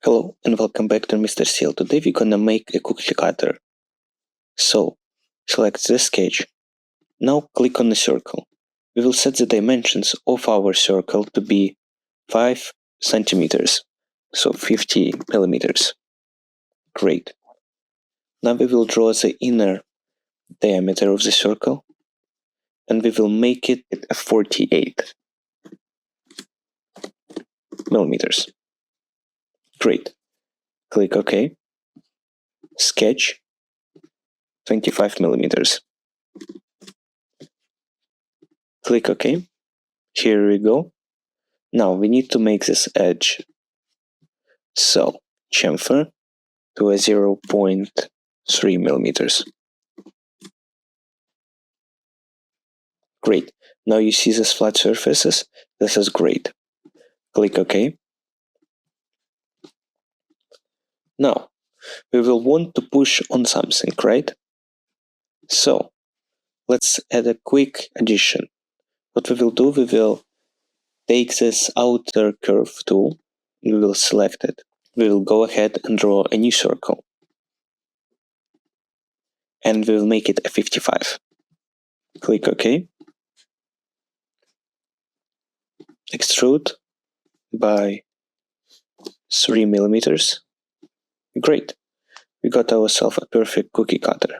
Hello and welcome back to Mr. Seal. Today we're gonna make a cookie cutter. So, select the sketch. Now click on the circle. We will set the dimensions of our circle to be 5 centimeters, so 50 millimeters. Great. Now we will draw the inner diameter of the circle and we will make it 48 millimeters. Great. Click OK. Sketch 25 millimeters. Click OK. Here we go. Now we need to make this edge. So chamfer to a 0.3 millimeters. Great. Now you see these flat surfaces. This is great. Click OK. Now we will want to push on something, right? So let's add a quick addition. What we will do, we will take this outer curve tool. We will select it. We will go ahead and draw a new circle. And we will make it a 55. Click OK. Extrude by 3 millimeters. Great. We got ourselves a perfect cookie cutter.